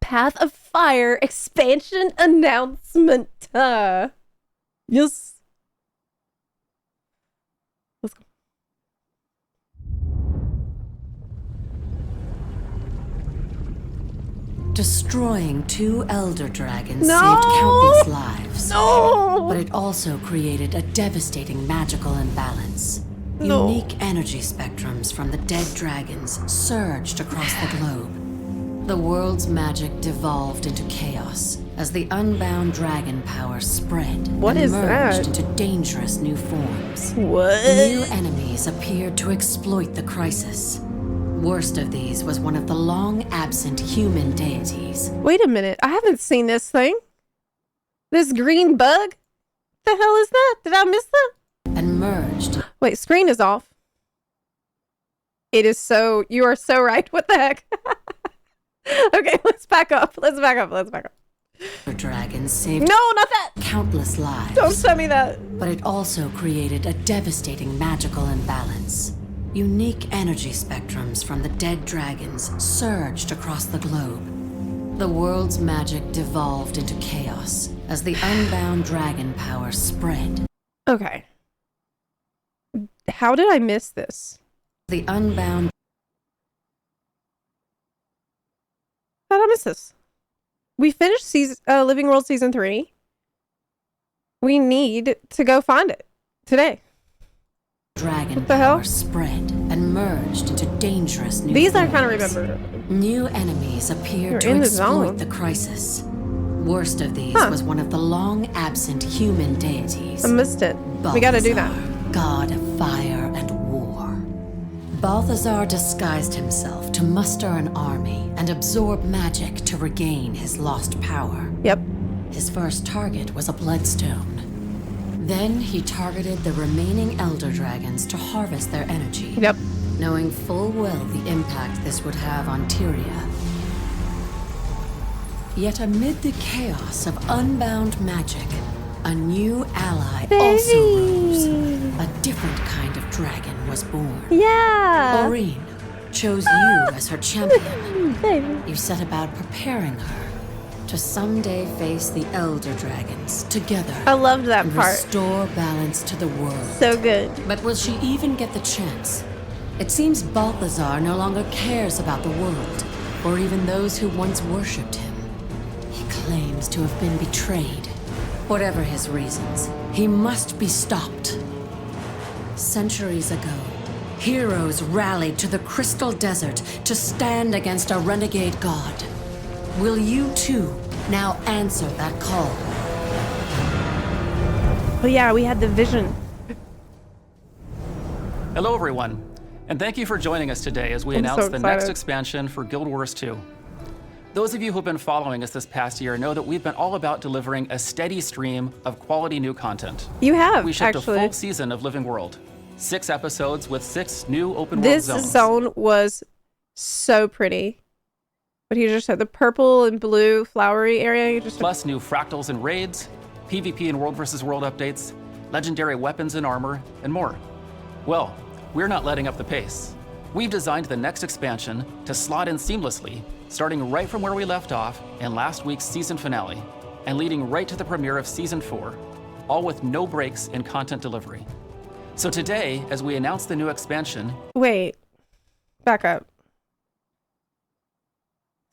Path of Fire expansion announcement. Yes. Let's go. Destroying 2 elder dragons No! saved countless lives. No! But it also created a devastating magical imbalance. No. Unique energy spectrums from the dead dragons surged across the globe. The world's magic devolved into chaos as the unbound dragon power spread What and is merged that? into dangerous new forms. What? New enemies appeared to exploit the crisis. Worst of these was one of the long-absent human deities. Wait a minute. I haven't seen this thing. This green bug? The hell is that? Did I miss that? And merged. Wait, screen is off. It is so... You are so right. What the heck? Okay, let's back up. Let's back up. The dragons saved No, not that! countless lives. Don't show me that. But it also created a devastating magical imbalance. Unique energy spectrums from the dead dragons surged across the globe. The world's magic devolved into chaos as the unbound dragon power spread. Okay. How did I miss this? The unbound... How did I miss this? We finished Living World Season 3. We need to go find it today. Dragon What the power hell? spread and merged into dangerous new These I forms. kind of remember. New enemies appeared You're to in the exploit zone. the crisis. Worst of these Huh. was one of the long-absent human deities. I missed it. We gotta do that. Balthazar, god of fire and war. Balthazar disguised himself to muster an army and absorb magic to regain his lost power. Yep. His first target was a bloodstone. Then he targeted the remaining elder dragons to harvest their energy. Yep. Knowing full well the impact this would have on Tyria. Yet amid the chaos of unbound magic, a new ally also rose. A different kind of dragon was born. Yeah. Aurene chose you as her champion. Baby. You set about preparing her to someday face the elder dragons together I loved that and part. restore balance to the world. So good. But will she even get the chance? It seems Balthazar no longer cares about the world, or even those who once worshipped him. He claims to have been betrayed. Whatever his reasons, he must be stopped. Centuries ago, heroes rallied to the Crystal Desert to stand against a renegade god. Will you too now answer that call? But yeah, we had the vision. Hello everyone, and thank you for joining us today as we I'm announce so the next excited. expansion for Guild Wars 2. Those of you who've been following us this past year know that we've been all about delivering a steady stream of quality new content. You have, We shipped a actually. full season of Living World, 6 episodes with 6 new open world This zones. zone was so pretty. But he just had the purple and blue flowery area. You just Plus new fractals and raids, PvP and World vs. World updates, legendary weapons and armor, and more. Well, we're not letting up the pace. We've designed the next expansion to slot in seamlessly, starting right from where we left off in last week's season finale, and leading right to the premiere of Season 4, all with no breaks in content delivery. So today, as we announce the new expansion, wait. Back up.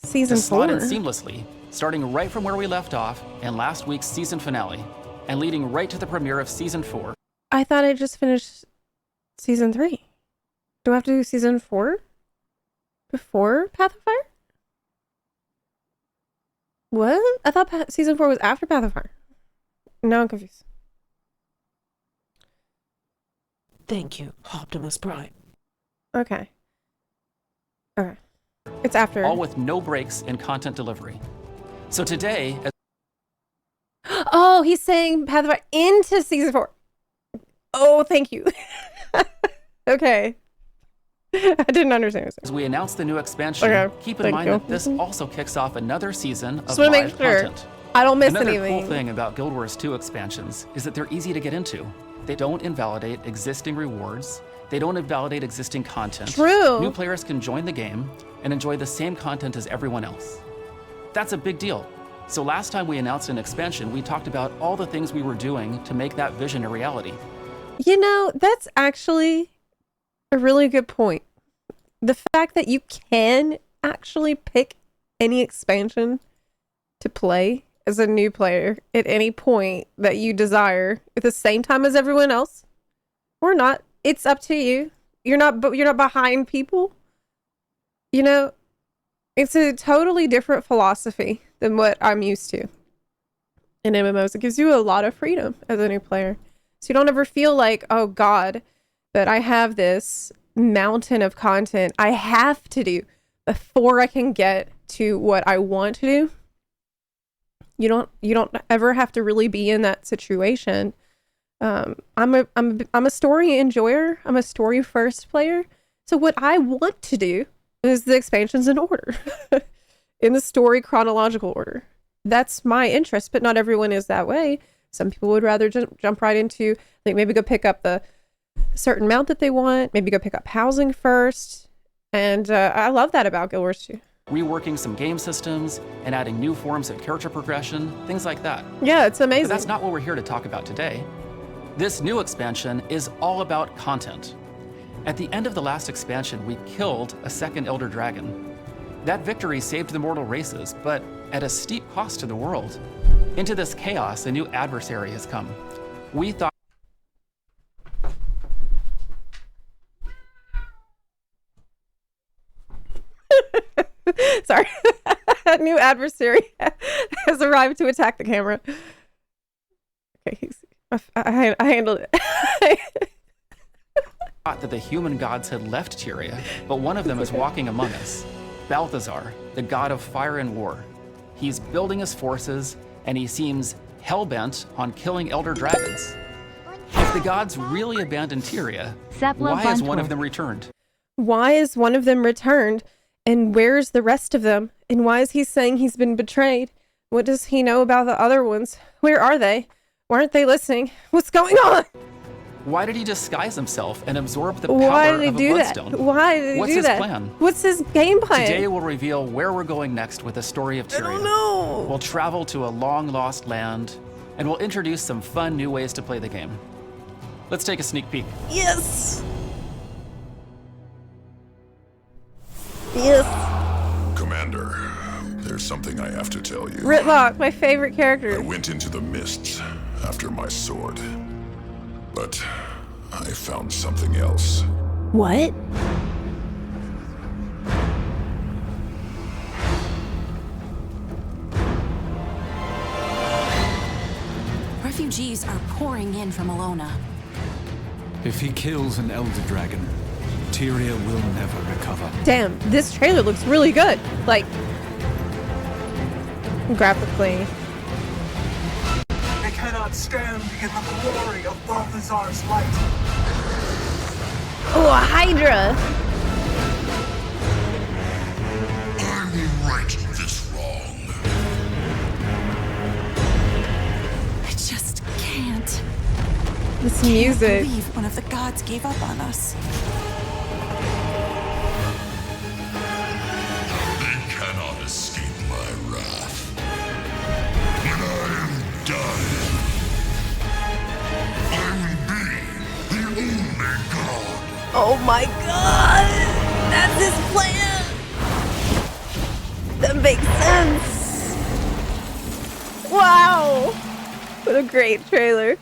Season to slot 4. in seamlessly, starting right from where we left off in last week's season finale, and leading right to the premiere of Season 4, I thought I just finished Season 3. Do I have to do Season 4? Before Path of Fire? What? I thought Season 4 was after Path of Fire. Now I'm confused. Thank you, Optimus Prime. Okay. Okay. It's after. all with no breaks in content delivery. So today, as Oh, he's saying Path of Fire into Season 4. Oh, thank you. Okay. I didn't understand what as we announce the new expansion, Okay, keep in thank mind you. that this also kicks off another season of Just wanna make live sure content. I don't miss Another anything. cool thing about Guild Wars 2 expansions is that they're easy to get into. They don't invalidate existing rewards. They don't invalidate existing content. True. New players can join the game and enjoy the same content as everyone else. That's a big deal. So last time we announced an expansion, we talked about all the things we were doing to make that vision a reality. You know, that's actually a really good point. The fact that you can actually pick any expansion to play as a new player at any point that you desire at the same time as everyone else or not, it's up to you. You're not behind people. You know, it's a totally different philosophy than what I'm used to in MMOs. It gives you a lot of freedom as a new player. So you don't ever feel like, oh God, that I have this mountain of content I have to do before I can get to what I want to do. You don't ever have to really be in that situation. I'm a story enjoyer. I'm a story first player. So what I want to do is the expansions in order, in the story chronological order. That's my interest, but not everyone is that way. Some people would rather jump right into, like, maybe go pick up the certain mount that they want, maybe go pick up housing first. And I love that about Guild Wars 2. Reworking some game systems and adding new forms of character progression, things like that. Yeah, it's amazing. But that's not what we're here to talk about today. This new expansion is all about content. At the end of the last expansion, we killed a second Elder Dragon. That victory saved the mortal races, but at a steep cost to the world. Into this chaos, a new adversary has come. We thought sorry. A new adversary has arrived to attack the camera. Okay, I handled it. thought that the human gods had left Tyria, but one of them is walking among us. Balthazar, the god of fire and war. He's building his forces, and he seems hell-bent on killing elder dragons. If the gods really abandoned Tyria, why has one of them returned? Why is one of them returned? And where's the rest of them? And why is he saying he's been betrayed? What does he know about the other ones? Where are they? Why aren't they listening? What's going on? Why did he disguise himself and absorb the Why power did of a he do that? bloodstone? Why did he do that? What's his plan? What's his game plan? Today we'll reveal where we're going next with the story of Tyria. I don't know. We'll travel to a long-lost land, and we'll introduce some fun new ways to play the game. Let's take a sneak peek. Yes. Yes. Commander, there's something I have to tell you. Ritlock, my favorite I character. went into the mists after my sword, but I found something else. What? Refugees are pouring in from Elona. If he kills an Elder Dragon, Tyria will never recover. Damn, this trailer looks really good. Like, graphically. They cannot stand in the glory of Balthazar's light. Oh, a Hydra. I will right this wrong. I just can't. This music. Believe one of the gods gave up on us. They cannot escape my wrath. When I am done, I will be the only god. Oh my god! That's his plan! That makes sense! Wow! What a great trailer.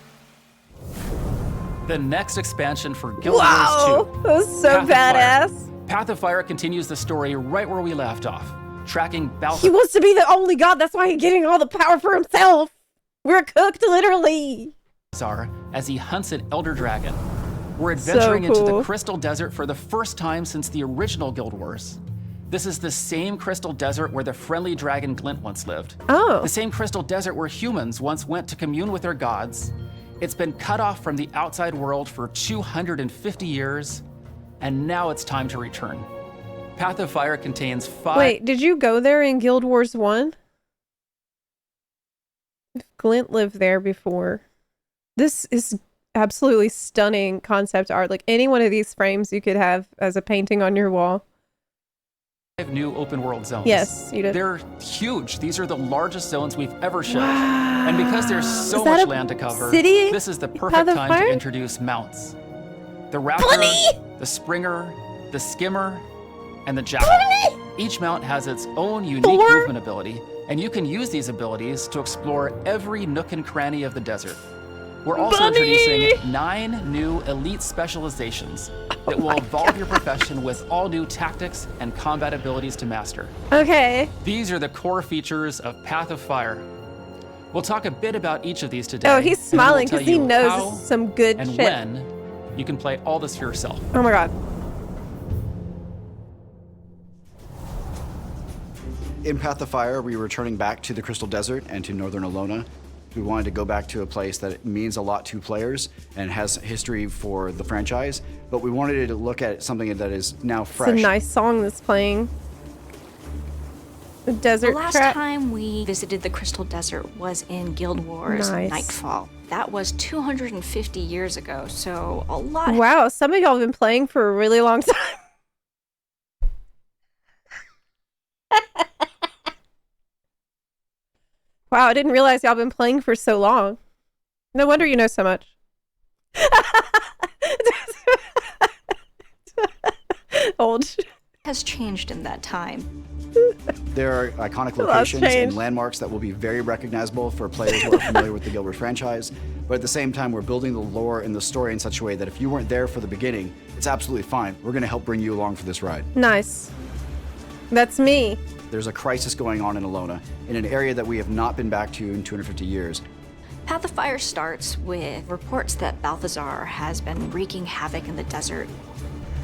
The next expansion for Guild Wow! Wars 2. That was so Path of Fire. badass. Path of Fire continues the story right where we left off, tracking He Balthazar wants to be the only god, that's why he's getting all the power for himself! We're cooked, literally! as he hunts an Elder Dragon. We're adventuring into cool. the Crystal Desert for the first time since the original Guild Wars. This is the same Crystal Desert where the friendly dragon Glint once lived. Oh. The same Crystal Desert where humans once went to commune with their gods. It's been cut off from the outside world for 250 years, and now it's time to return. Path of Fire contains 5... Wait, did you go there in Guild Wars 1? If Glint lived there before. This is absolutely stunning concept art. Like any one of these frames you could have as a painting on your wall. new open world zones. Yes, you did. They're huge. These are the largest zones we've ever showed. And because there's so that much a land to cover, city? this is the Path perfect of time Fire? to introduce mounts. The Raptor, Bunny! the Springer, the Skimmer, and the Jackal. Each mount has its own unique Thor? movement ability, and you can use these abilities to explore every nook and cranny of the desert. We're also Bunny! introducing 9 new elite specializations that will evolve your profession with all new tactics and combat abilities to master. Okay. These are the core features of Path of Fire. We'll talk a bit about each of these today. Oh, he's and then we'll smiling tell because he you knows how this is some good and shit. when you can play all this for yourself. Oh my god. In Path of Fire, we were returning back to the Crystal Desert and to Northern Elona. We wanted to go back to a place that means a lot to players and has history for the franchise, but we wanted to look at something that is now fresh. It's a nice song that's playing. The desert The last trap. time we visited the Crystal Desert was in Guild Wars Nice. Nightfall. That was 250 years ago, so a lot. Wow, some of y'all have been playing for a really long time. Wow, I didn't realize y'all been playing for so long. No wonder you know so much. Old. has changed in that time. There are iconic A lot's locations and changed. landmarks that will be very recognizable for players who are familiar with the Guild Wars franchise, but at the same time, we're building the lore and the story in such a way that if you weren't there for the beginning, it's absolutely fine. We're going to help bring you along for this ride. Nice. That's me. There's a crisis going on in Elona, in an area that we have not been back to in 250 years. Path of Fire starts with reports that Balthazar has been wreaking havoc in the desert.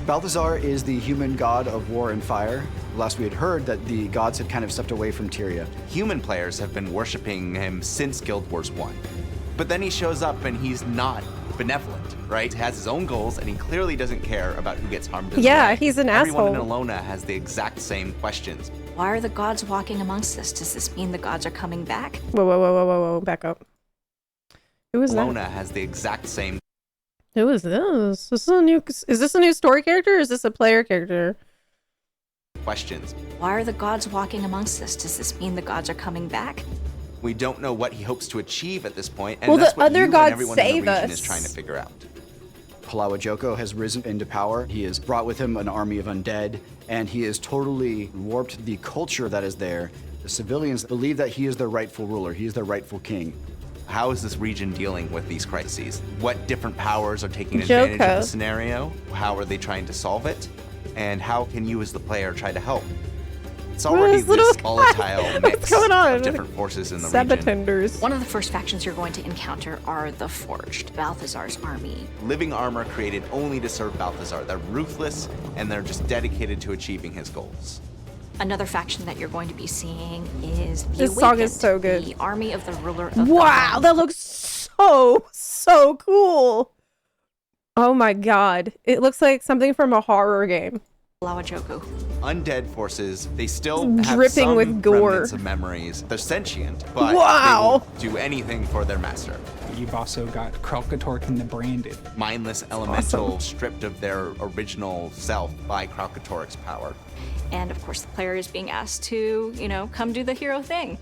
Balthazar is the human god of war and fire. Last we had heard that the gods had kind of stepped away from Tyria. Human players have been worshiping him since Guild Wars 1. But then he shows up and he's not benevolent, right? He has his own goals and he clearly doesn't care about who gets harmed in the Yeah, way. he's an Everyone asshole. in Elona has the exact same questions. Why are the gods walking amongst us? Does this mean the gods are coming back? Whoa, whoa, whoa, whoa, whoa, whoa. Back up. Who is that? Elona has the exact same Who is this? Is this a new story character or is this a player character? questions. Why are the gods walking amongst us? Does this mean the gods are coming back? We don't know what he hopes to achieve at this point, and Well, that's the what other you and gods everyone in the save region us. is trying to figure out. Palawa Joko has risen into power. He has brought with him an army of undead, and he has totally warped the culture that is there. The civilians believe that he is their rightful ruler. He is their rightful king. How is this region dealing with these crises? What different powers are taking advantage of Joko. the scenario? How are they trying to solve it? And how can you as the player try to help? It's already This little this guy. volatile What's mix going on? of different forces in the region. Sabatenders. One of the first factions you're going to encounter are the Forged, Balthazar's army. Living armor created only to serve Balthazar. They're ruthless and they're just dedicated to achieving his goals. Another faction that you're going to be seeing is the This song is Awakened, so good. the army of the ruler of Wow, the that looks so cool. Oh my god. It looks like something from a horror game. Lawajoku. Undead forces, they still have Dripping some with gore. remnants of memories. They're sentient, but Wow. they will do anything for their master. You've also got Kralkatork and the Branded. Mindless elemental stripped of their original self by Kralkatork's power. And of course, the player is being asked to, come do the hero thing.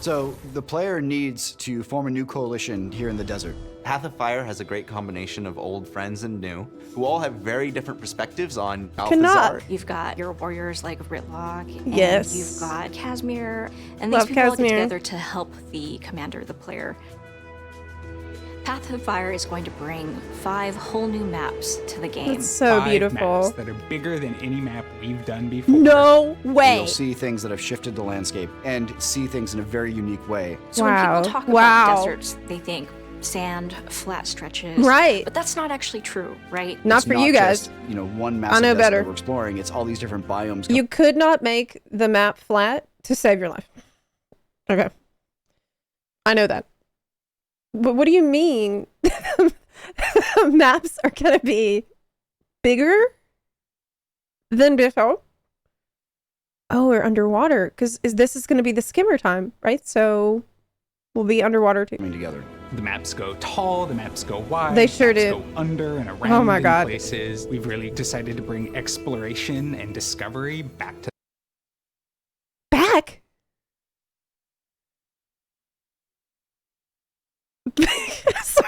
So the player needs to form a new coalition here in the desert. Path of Fire has a great combination of old friends and new, who all have very different perspectives on Balthazar. You've got your warriors like Ritlock, and Yes. you've got Casimir, and these Love people all get Casimir. together to help the commander, the player. Path of Fire is going to bring 5 whole new maps to the game. It's so 5 beautiful. maps that are bigger than any map we've done before. No way. You'll see things that have shifted the landscape and see things in a very unique way. So Wow. when people talk Wow. about deserts, they think sand, flat stretches. Right. But that's not actually true, right? Not It's for you guys. Just, one massive know desert better. that we're exploring. It's all these different biomes. You could not make the map flat to save your life. Okay. I know that. But what do you mean? Maps are going to be bigger than before? Oh, we're underwater. Because this is going to be the skimmer time, right? So we'll be underwater too. coming together. The maps go tall, the maps go wide. They sure maps do. go under and around Oh my in God. places. We've really decided to bring exploration and discovery back to Back?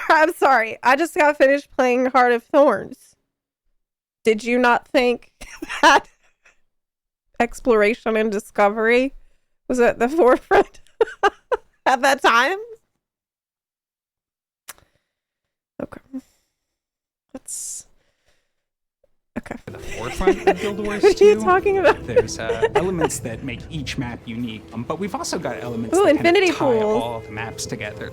I'm sorry. I just got finished playing Heart of Thorns. Did you not think that exploration and discovery was at the forefront at that time? Okay. That's okay. the forefront of Guild Wars 2. What are you talking about? There's elements that make each map unique, but we've also got elements Ooh, that infinity kind of tie pools. all the maps together.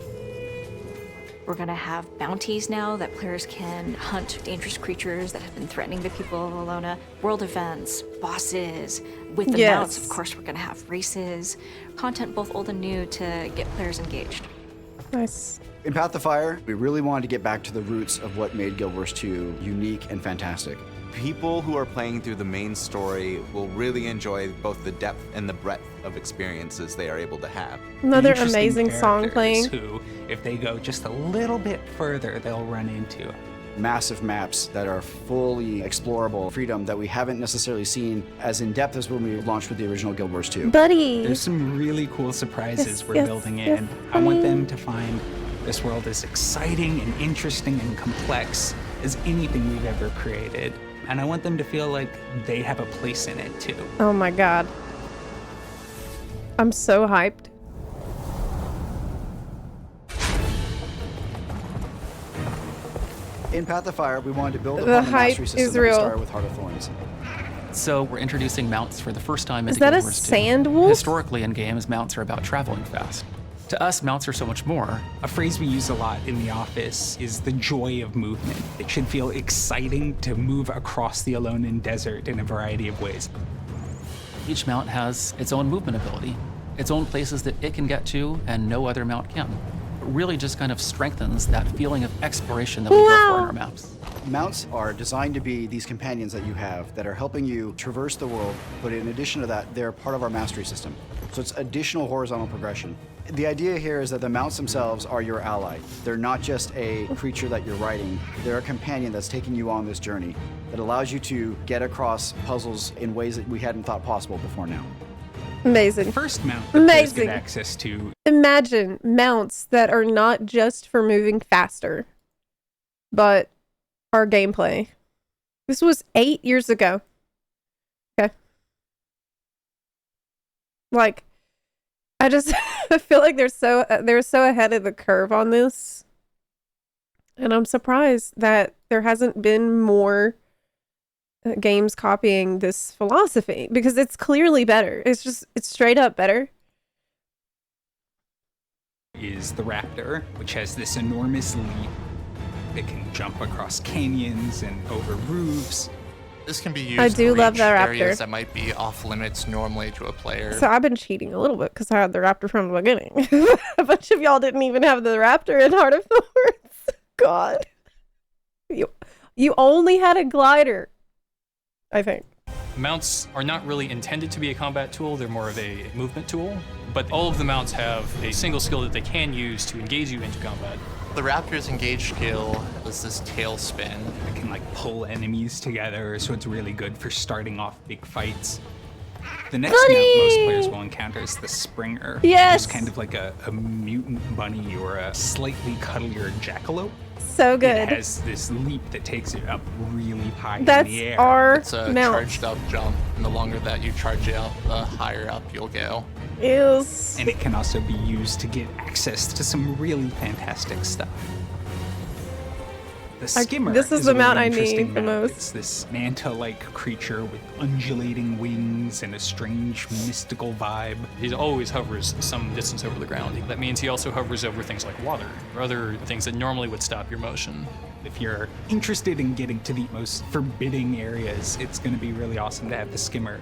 We're gonna have bounties now that players can hunt dangerous creatures that have been threatening the people of Elona. World events, bosses. With the mounts, of course, we're gonna have races. Content both old and new to get players engaged. Nice. In Path of Fire, we really wanted to get back to the roots of what made Guild Wars 2 unique and fantastic. People who are playing through the main story will really enjoy both the depth and the breadth of experiences they are able to have. Another Interesting amazing song characters playing. Who, if they go just a little bit further, they'll run into. Massive maps that are fully explorable, freedom that we haven't necessarily seen as in-depth as when we launched with the original Guild Wars 2. Buddy. There's some really cool surprises Yes, we're yes, building yes, in. I want buddy. them to find this world as exciting and interesting and complex as anything we've ever created. And I want them to feel like they have a place in it too. Oh my God. I'm so hyped. In Path of Fire, we wanted to build The upon the hype mastery system is that we real. started with Heart of Thorns. So we're introducing mounts for the first time into Is that Guild a Wars 2. sand wolf? Historically in games, mounts are about traveling fast. To us, mounts are so much more. A phrase we use a lot in the office is the joy of movement. It should feel exciting to move across the Elonan desert in a variety of ways. Each mount has its own movement ability, its own places that it can get to and no other mount can. It really just kind of strengthens that feeling of exploration that we go for in our maps. Mounts are designed to be these companions that you have that are helping you traverse the world, but in addition to that, they're part of our mastery system. So it's additional horizontal progression. The idea here is that the mounts themselves are your ally. They're not just a creature that you're riding, they're a companion that's taking you on this journey that allows you to get across puzzles in ways that we hadn't thought possible before now. Amazing. First mount that players Amazing. get access to. Imagine mounts that are not just for moving faster, but are gameplay. This was 8 years ago. Okay. Like, I just I feel like they're so ahead of the curve on this, and I'm surprised that there hasn't been more games copying this philosophy, because it's clearly better. It's straight up better. Is the Raptor, which has this enormous leap. It can jump across canyons and over roofs. This can be used I do to love reach the Raptor. areas that might be off limits normally to a player. So I've been cheating a little bit because I had the Raptor from the beginning. A bunch of y'all didn't even have the Raptor in Heart of Thorns. God. You only had a glider, I think. Mounts are not really intended to be a combat tool, they're more of a movement tool, but all of the mounts have a single skill that they can use to engage you into combat. The Raptor's engage skill is this tail spin. It can like pull enemies together, so it's really good for starting off big fights. The next mount most players will encounter is the Springer. Yes! It's kind of like a mutant bunny or a slightly cuddlier jackalope. So good. It has this leap that takes it up really high That's in the air. our It's a mount. charged up jump, and the longer that you charge out, the higher up you'll go. Is And it can also be used to get access to some really fantastic stuff. The Skimmer this is a the mount really I interesting need the mount. most. It's this manta-like creature with undulating wings and a strange mystical vibe. He always hovers some distance over the ground. That means he also hovers over things like water, or other things that normally would stop your motion. If you're interested in getting to the most forbidding areas, it's going to be really awesome to have the Skimmer.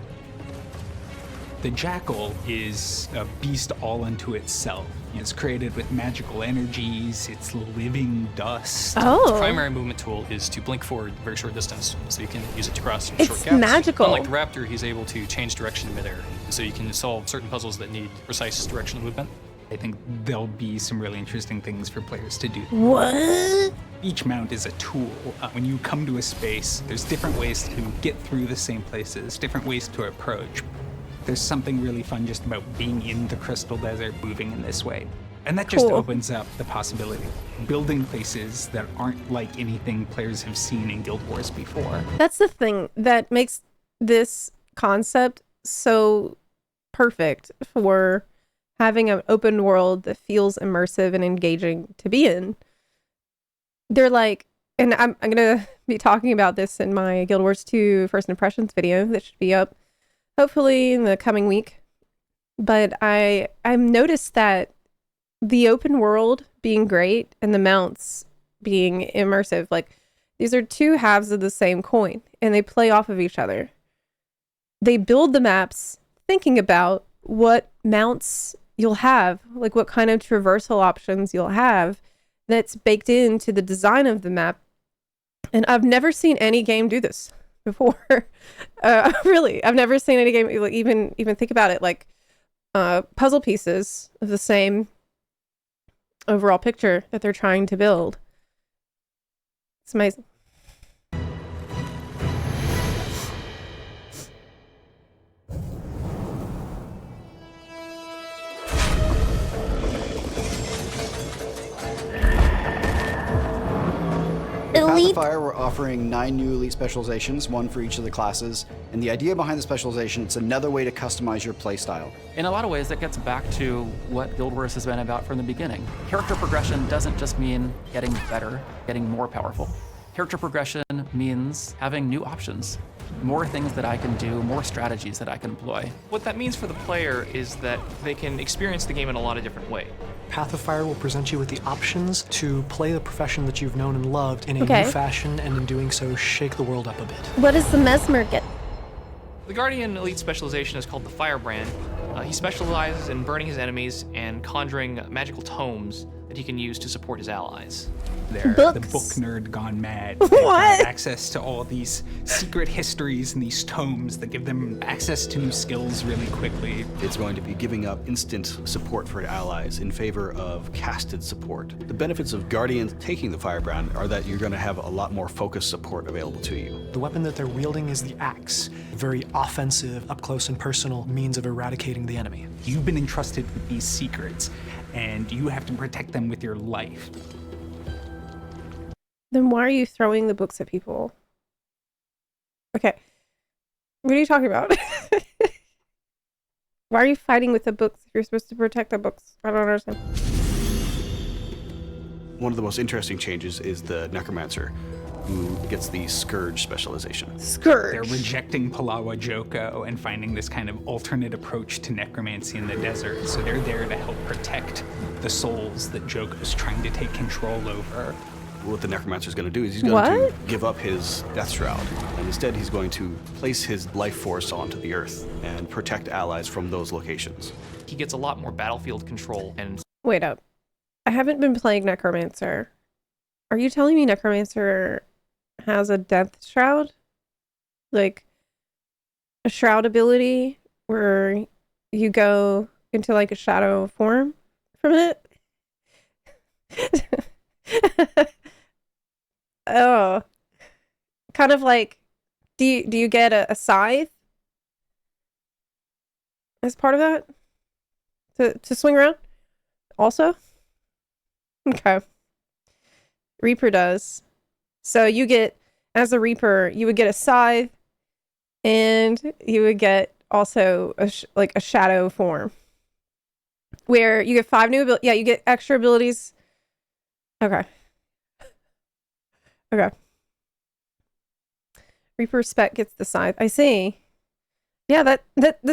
The Jackal is a beast all unto itself. It's created with magical energies, it's living dust. Oh. Its primary movement tool is to blink forward a very short distance, so you can use it to cross It's short gaps. magical. Unlike the Raptor, he's able to change direction in midair, so you can solve certain puzzles that need precise directional movement. I think there'll be some really interesting things for players to do. What? Each mount is a tool. When you come to a space, there's different ways to get through the same places, different ways to approach. There's something really fun just about being in the Crystal Desert, moving in this way. And that just opens up the possibility. Building places that aren't like anything players have seen in Guild Wars before. That's the thing that makes this concept so perfect for having an open world that feels immersive and engaging to be in. They're like, and I'm going to be talking about this in my Guild Wars 2 First Impressions video that should be up hopefully in the coming week. But I've noticed that the open world being great and the mounts being immersive, like these are two halves of the same coin and they play off of each other. They build the maps thinking about what mounts you'll have, like what kind of traversal options you'll have that's baked into the design of the map. And I've never seen any game do this before. Really, I've never seen any game even think about it, like puzzle pieces of the same overall picture that they're trying to build. It's amazing. Pacifier, we're offering 9 new elite specializations, 1 for each of the classes. And the idea behind the specialization, it's another way to customize your playstyle. In a lot of ways, that gets back to what Guild Wars has been about from the beginning. Character progression doesn't just mean getting better, getting more powerful. Character progression means having new options, more things that I can do, more strategies that I can employ. What that means for the player is that they can experience the game in a lot of different ways. Path of Fire will present you with the options to play the profession that you've known and loved in a new fashion, and in doing so, shake the world up a bit. What does the Mesmer get? The Guardian Elite specialization is called the Firebrand. He specializes in burning his enemies and conjuring magical tomes that he can use to support his allies. They're the book nerd gone mad. They have access to all these secret histories and these tomes that give them access to new skills really quickly. It's going to be giving up instant support for allies in favor of casted support. The benefits of Guardians taking the Firebrand are that you're going to have a lot more focused support available to you. The weapon that they're wielding is the axe, a very offensive, up close and personal means of eradicating the enemy. You've been entrusted with these secrets, and you have to protect them with your life. Then why are you throwing the books at people? Okay. What are you talking about? Why are you fighting with the books if you're supposed to protect the books? I don't understand. One of the most interesting changes is the Necromancer, who gets the Scourge specialization. Scourge! They're rejecting Palawa Joko and finding this kind of alternate approach to necromancy in the desert. So they're there to help protect the souls that Joko's trying to take control over. What the Necromancer is going to do is he's going to give up his Death Shroud, and instead he's going to place his life force onto the Earth and protect allies from those locations. He gets a lot more battlefield control and... Wait up. I haven't been playing Necromancer. Are you telling me Necromancer has a Death Shroud? Like, a shroud ability where you go into like a shadow form from it? Oh, kind of like, do you get a scythe as part of that to swing around also? Okay. Reaper does. So you get, as a Reaper, you would get a scythe, and you would get also like a shadow form where you get 5 new abilities. Yeah, you get extra abilities. Okay. Okay. Reaper Spec gets the scythe. I see. Yeah, that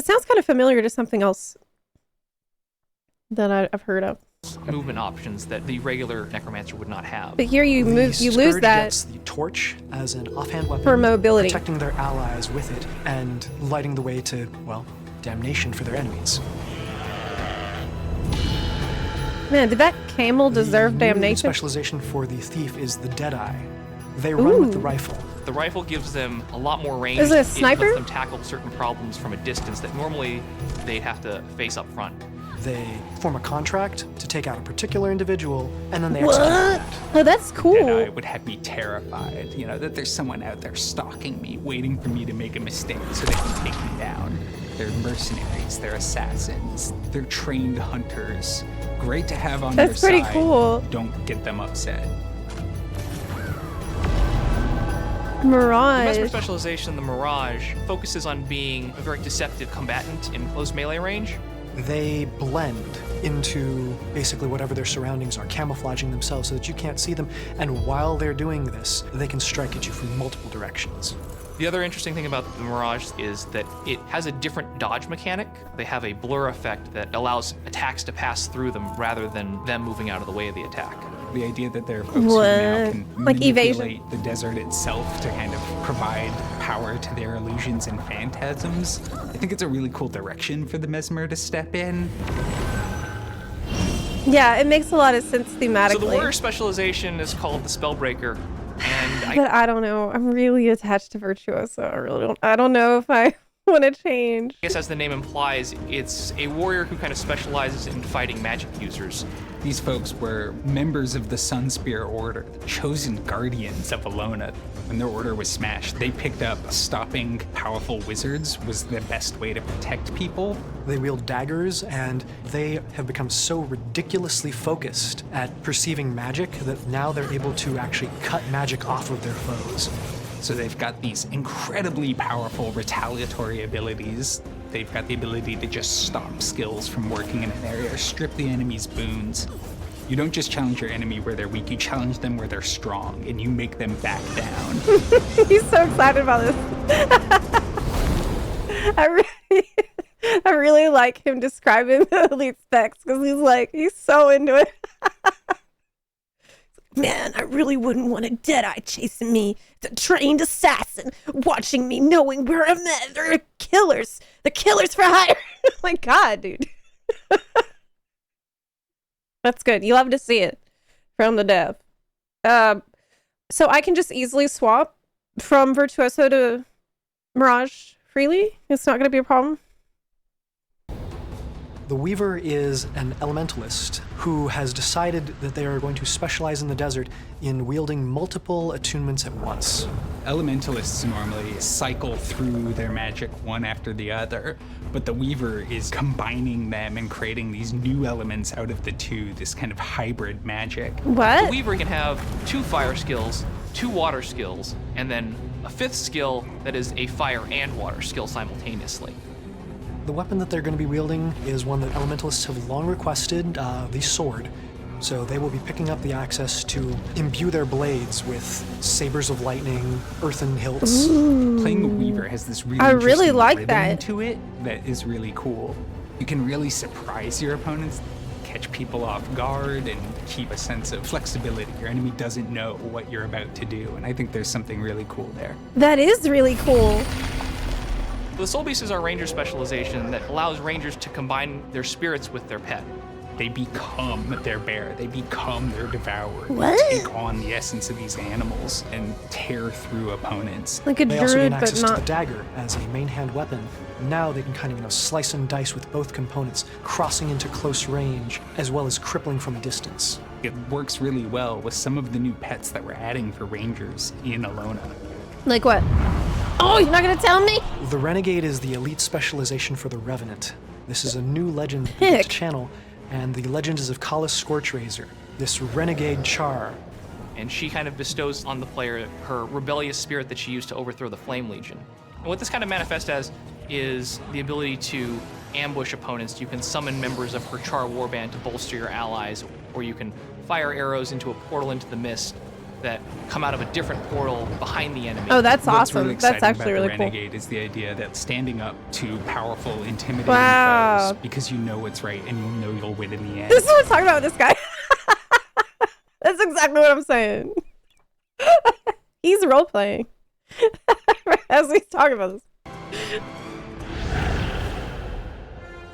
sounds kind of familiar to something else that I've heard of. Movement options that the regular Necromancer would not have. But here you lose that. Gets the torch as an offhand weapon for mobility, protecting their allies with it and lighting the way to, well, damnation for their enemies. Man, did that camel deserve damnation? The specialization for the thief is the Deadeye. They run with the rifle. The rifle gives them a lot more range. Is it a sniper? It lets them tackle certain problems from a distance that normally they'd have to face up front. They form a contract to take out a particular individual, and then they execute that. Oh, that's cool. And I would be terrified, that there's someone out there stalking me, waiting for me to make a mistake so they can take me down. They're mercenaries, they're assassins, they're trained hunters. Great to have on That's your pretty side. cool. Don't get them upset. Mirage. The Mesmer specialization, the Mirage, focuses on being a very deceptive combatant in close melee range. They blend into basically whatever their surroundings are, camouflaging themselves so that you can't see them. And while they're doing this, they can strike at you from multiple directions. The other interesting thing about the Mirage is that it has a different dodge mechanic. They have a blur effect that allows attacks to pass through them rather than them moving out of the way of the attack. The idea that there are folks who now can manipulate the desert itself to kind of provide power to their illusions and phantasms. I think it's a really cool direction for the Mesmer to step in. Yeah, it makes a lot of sense thematically. So the warrior specialization is called the Spellbreaker. And but I don't know. I'm really attached to Virtuoso. I don't know if I want to change. I guess as the name implies, it's a warrior who kind of specializes in fighting magic users. These folks were members of the Sunspear Order, the chosen guardians of Elona. When their order was smashed, they picked up stopping powerful wizards was the best way to protect people. They wield daggers, and they have become so ridiculously focused at perceiving magic that now they're able to actually cut magic off of their foes. So they've got these incredibly powerful retaliatory abilities. They've got the ability to just stop skills from working in an area or strip the enemy's boons. You don't just challenge your enemy where they're weak, you challenge them where they're strong, and you make them back down. He's so excited about this. I really like him describing the elite specs because he's so into it. Man, I really wouldn't want a Deadeye chasing me. The trained assassin watching me, knowing where I'm at. They're killers. The killers for hire. My God, dude. That's good. You love to see it from the dev. So I can just easily swap from Virtuoso to Mirage freely? It's not going to be a problem? The Weaver is an elementalist who has decided that they are going to specialize in the desert in wielding multiple attunements at once. Elementalists normally cycle through their magic one after the other, but the Weaver is combining them and creating these new elements out of the two, this kind of hybrid magic. What? The Weaver can have 2 fire skills, 2 water skills, and then a 5th skill that is a fire and water skill simultaneously. The weapon that they're going to be wielding is one that elementalists have long requested, the sword. So they will be picking up the access to imbue their blades with sabers of lightning, earthen hilts. Ooh. Playing the Weaver has this really I really like rhythm that. to it that is really cool. You can really surprise your opponents, catch people off guard, and keep a sense of flexibility. Your enemy doesn't know what you're about to do, and I think there's something really cool there. That is really cool. The Soul Beast is our ranger specialization that allows rangers to combine their spirits with their pet. They become their bear. They become their devourer. What? They take on the essence of these animals and tear through opponents. Like a They also druid, gain but access to not... the dagger as a main hand weapon. Now they can kind of slice and dice with both components, crossing into close range, as well as crippling from a distance. It works really well with some of the new pets that we're adding for rangers in Elona. Like what? Oh, you're not going to tell me? The Renegade is the elite specialization for the Revenant. This is a new legend for this channel, and the legend is of Kala's Scorchrazor, this renegade char. And she kind of bestows on the player her rebellious spirit that she used to overthrow the Flame Legion. And what this kind of manifests as is the ability to ambush opponents. You can summon members of her char warband to bolster your allies, or you can fire arrows into a portal into the mist that come out of a different portal behind the enemy. Oh, that's What's awesome. Really That's actually about really the cool. Renegade is the idea that standing up to powerful, intimidating Wow. foes because you know what's right and you know you'll win in the end. This is what I'm talking about with this guy. That's exactly what I'm saying. He's role-playing as he's talking about this.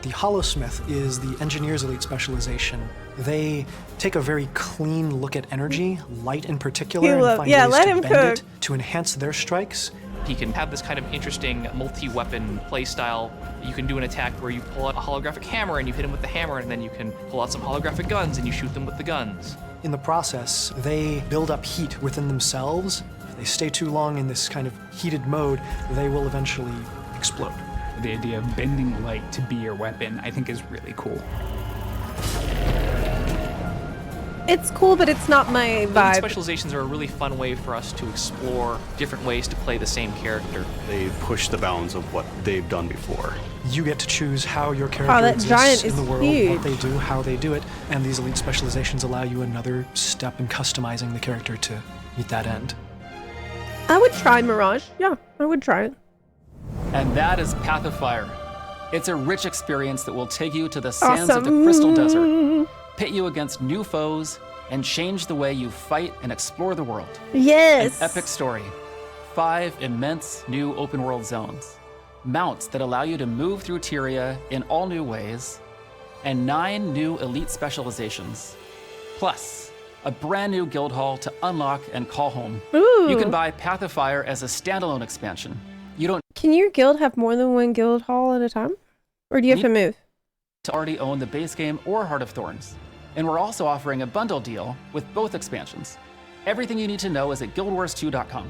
The Hollowsmith is the Engineer's elite specialization. They take a very clean look at energy, light in particular, and find ways let to him bend cook. it to enhance their strikes He can have this kind of interesting multi-weapon playstyle. You can do an attack where you pull out a holographic hammer and you hit him with the hammer, and then you can pull out some holographic guns and you shoot them with the guns. In the process, they build up heat within themselves. If they stay too long in this kind of heated mode, they will eventually explode. The idea of bending light to be your weapon, I think, is really cool. It's cool, but it's not my Elite vibe. specializations are a really fun way for us to explore different ways to play the same character. They push the bounds of what they've done before. You get to choose how your character that exists giant in is the world, huge. what they do, how they do it, and these elite specializations allow you another step in customizing the character to meet that end. I would try Mirage. Yeah, I would try it. And that is Path of Fire. It's a rich experience that will take you to the sands of the Awesome. Crystal Desert, pit you against new foes, and change the way you fight and explore the world. Yes. An epic story. 5 immense new open world zones. Mounts that allow you to move through Tyria in all new ways. And 9 new elite specializations. Plus, a brand new guild hall to unlock and call home. Ooh. You can buy Path of Fire as a standalone expansion. You don't Can your guild have more than one guild hall at a time? Or do you have to move? to already own the base game or Heart of Thorns. And we're also offering a bundle deal with both expansions. Everything you need to know is at guildwars2.com.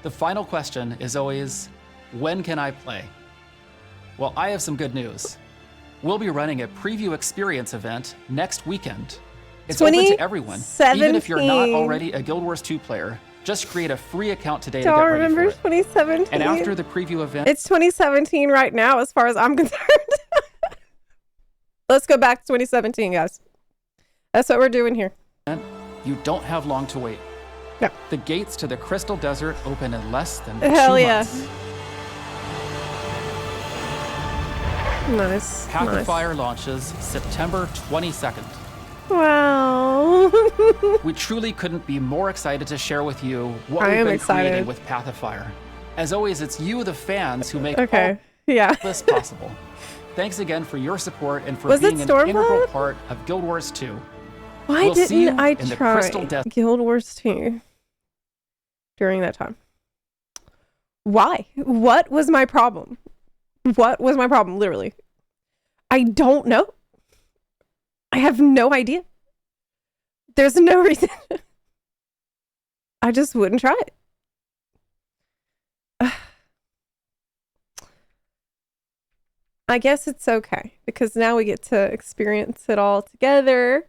The final question is always, when can I play? Well, I have some good news. We'll be running a preview experience event next weekend. It's open to everyone, even if you're not already a Guild Wars 2 player. Just create a free account today to get Don't ready for remember it. 2017. And after the preview event, It's 2017 right now, as far as I'm concerned. Let's go back to 2017, guys. That's what we're doing here. you don't have long to wait. No. The gates to the Crystal Desert open in less than Hell 2 yeah. months. Nice. Path of nice. Fire launches September 22nd. Wow. We truly couldn't be more excited to share with you what I we've am been excited. creating with Path of Fire. As always, it's you, the fans, who make Okay. all Yeah. this possible. Thanks again for your support and for Was it being an integral Stormblood? part of Guild Wars 2. Why We'll see you didn't I in the try Crystal Desert. Guild Wars 2 during that time? Why? What was my problem? What was my problem, literally? I don't know. I have no idea. There's no reason. I just wouldn't try it. I guess it's okay because now we get to experience it all together.